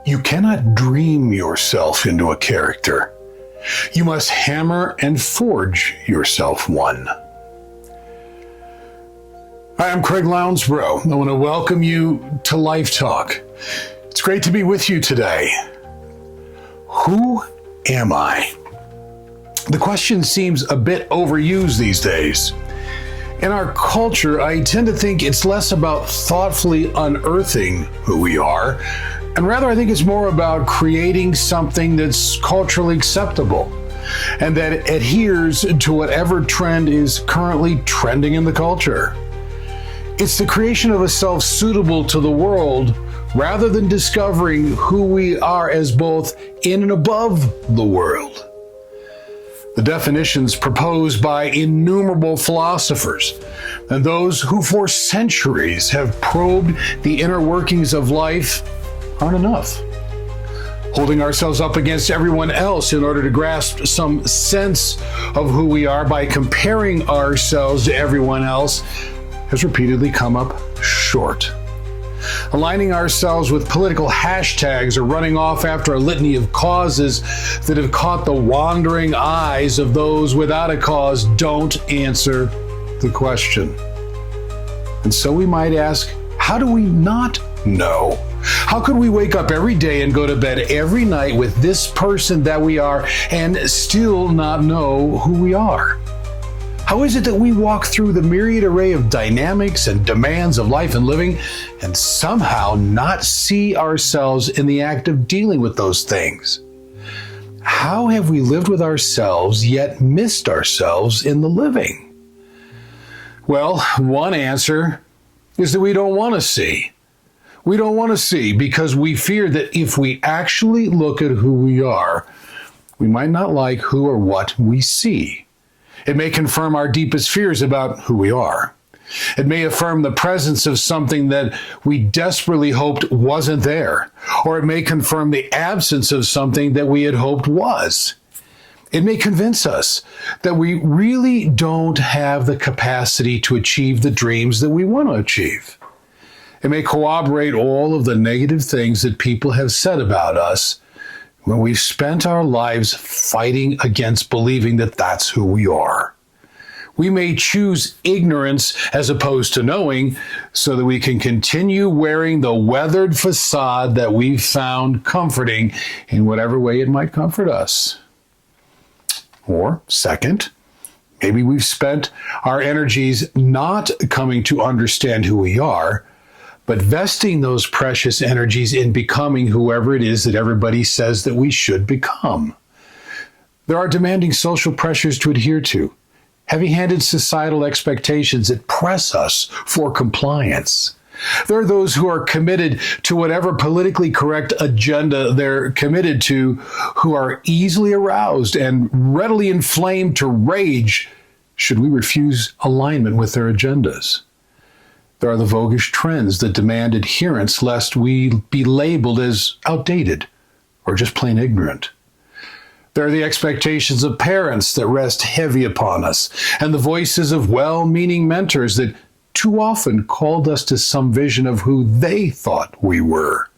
You cannot dream yourself into a character. You must hammer and forge yourself one. Hi, I'm Craig Lounsbrough. I want to welcome you to Life Talk. It's great to be with you today. Who am I? The question seems a bit overused these days. In our culture, I tend to think it's less about thoughtfully unearthing who we are, and rather I think it's more about creating something that's culturally acceptable and that adheres to whatever trend is currently trending in the culture. It's the creation of a self suitable to the world rather than discovering who we are as both in and above the world. The definitions proposed by innumerable philosophers and those who for centuries have probed the inner workings of life aren't enough. Holding ourselves up against everyone else in order to grasp some sense of who we are by comparing ourselves to everyone else has repeatedly come up short. Aligning ourselves with political hashtags or running off after a litany of causes that have caught the wandering eyes of those without a cause don't answer the question. And so we might ask, how do we not know? How could we wake up every day and go to bed every night with this person that we are and still not know who we are? How is it that we walk through the myriad array of dynamics and demands of life and living and somehow not see ourselves in the act of dealing with those things? How have we lived with ourselves yet missed ourselves in the living? Well, one answer is that we don't want to see. We don't want to see because we fear that if we actually look at who we are, we might not like who or what we see. It may confirm our deepest fears about who we are. It may affirm the presence of something that we desperately hoped wasn't there, or it may confirm the absence of something that we had hoped was. It may convince us that we really don't have the capacity to achieve the dreams that we want to achieve. It may corroborate all of the negative things that people have said about us when we've spent our lives fighting against believing that that's who we are. We may choose ignorance as opposed to knowing so that we can continue wearing the weathered facade that we've found comforting in whatever way it might comfort us. Or second, maybe we've spent our energies not coming to understand who we are, but vesting those precious energies in becoming whoever it is that everybody says that we should become. There are demanding social pressures to adhere to, heavy-handed societal expectations that press us for compliance. There are those who are committed to whatever politically correct agenda they're committed to, who are easily aroused and readily inflamed to rage should we refuse alignment with their agendas. There are the voguish trends that demand adherence lest we be labeled as outdated or just plain ignorant. There are the expectations of parents that rest heavy upon us, and the voices of well-meaning mentors that too often called us to some vision of who they thought we were.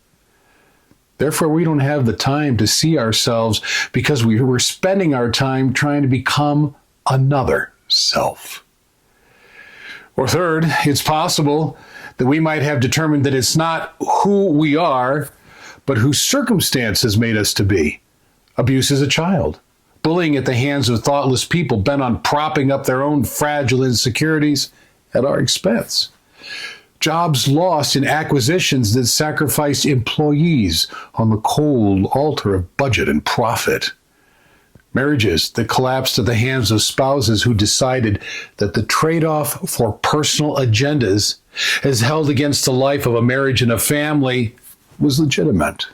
Therefore, we don't have the time to see ourselves because we were spending our time trying to become another self. Or third, it's possible that we might have determined that it's not who we are, but who circumstances made us to be. Abuse as a child, bullying at the hands of thoughtless people bent on propping up their own fragile insecurities at our expense. Jobs lost in acquisitions that sacrificed employees on the cold altar of budget and profit. Marriages that collapsed at the hands of spouses who decided that the trade-off for personal agendas as held against the life of a marriage and a family was legitimate.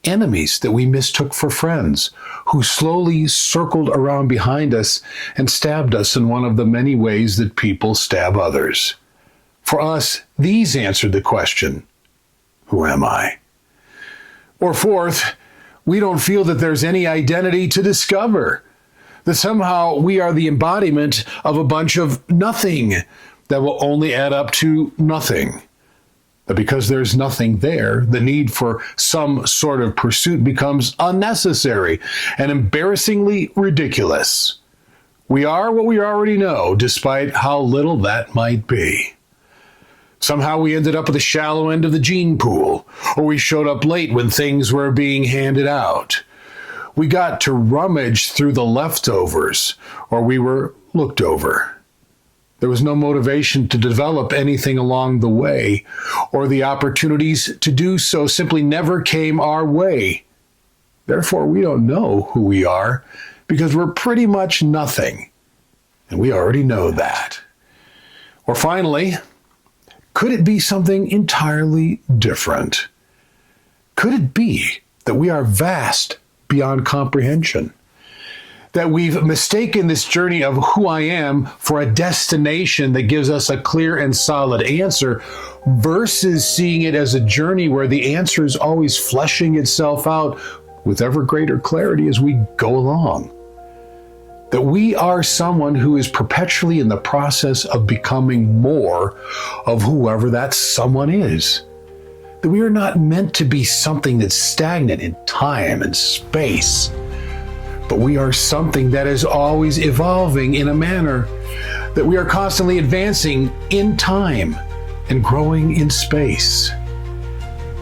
Enemies that we mistook for friends who slowly circled around behind us and stabbed us in one of the many ways that people stab others. For us, these answered the question, who am I? Or fourth, we don't feel that there's any identity to discover, that somehow we are the embodiment of a bunch of nothing that will only add up to nothing. That because there's nothing there, the need for some sort of pursuit becomes unnecessary and embarrassingly ridiculous. We are what we already know, despite how little that might be. Somehow we ended up at the shallow end of the gene pool, or we showed up late when things were being handed out. We got to rummage through the leftovers, or we were looked over. There was no motivation to develop anything along the way, or the opportunities to do so simply never came our way. Therefore, we don't know who we are because we're pretty much nothing, and we already know that. Or finally, could it be something entirely different? Could it be that we are vast beyond comprehension? That we've mistaken this journey of who I am for a destination that gives us a clear and solid answer versus seeing it as a journey where the answer is always fleshing itself out with ever greater clarity as we go along. That we are someone who is perpetually in the process of becoming more of whoever that someone is. That we are not meant to be something that's stagnant in time and space, but we are something that is always evolving in a manner that we are constantly advancing in time and growing in space.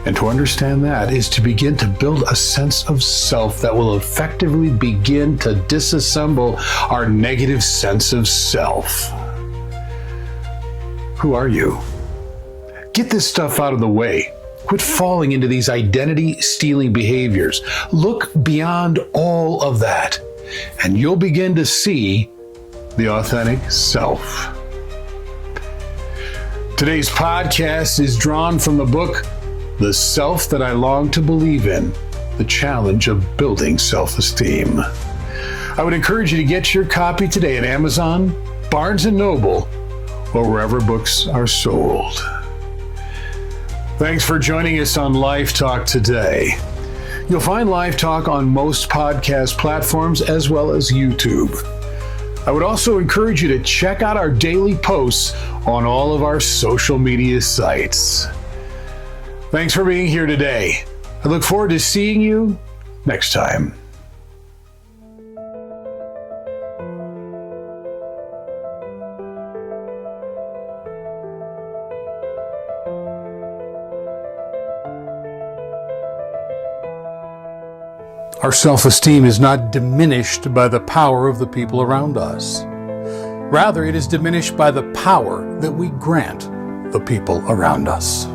And to understand that is to begin to build a sense of self that will effectively begin to disassemble our negative sense of self. Who are you? Get this stuff out of the way. Quit falling into these identity-stealing behaviors. Look beyond all of that, and you'll begin to see the authentic self. Today's podcast is drawn from the book, The Self That I Long to Believe In, The Challenge of Building Self-Esteem. I would encourage you to get your copy today at Amazon, Barnes & Noble, or wherever books are sold. Thanks for joining us on Life Talk today. You'll find Life Talk on most podcast platforms as well as YouTube. I would also encourage you to check out our daily posts on all of our social media sites. Thanks for being here today. I look forward to seeing you next time. Our self-esteem is not diminished by the power of the people around us. Rather, it is diminished by the power that we grant the people around us.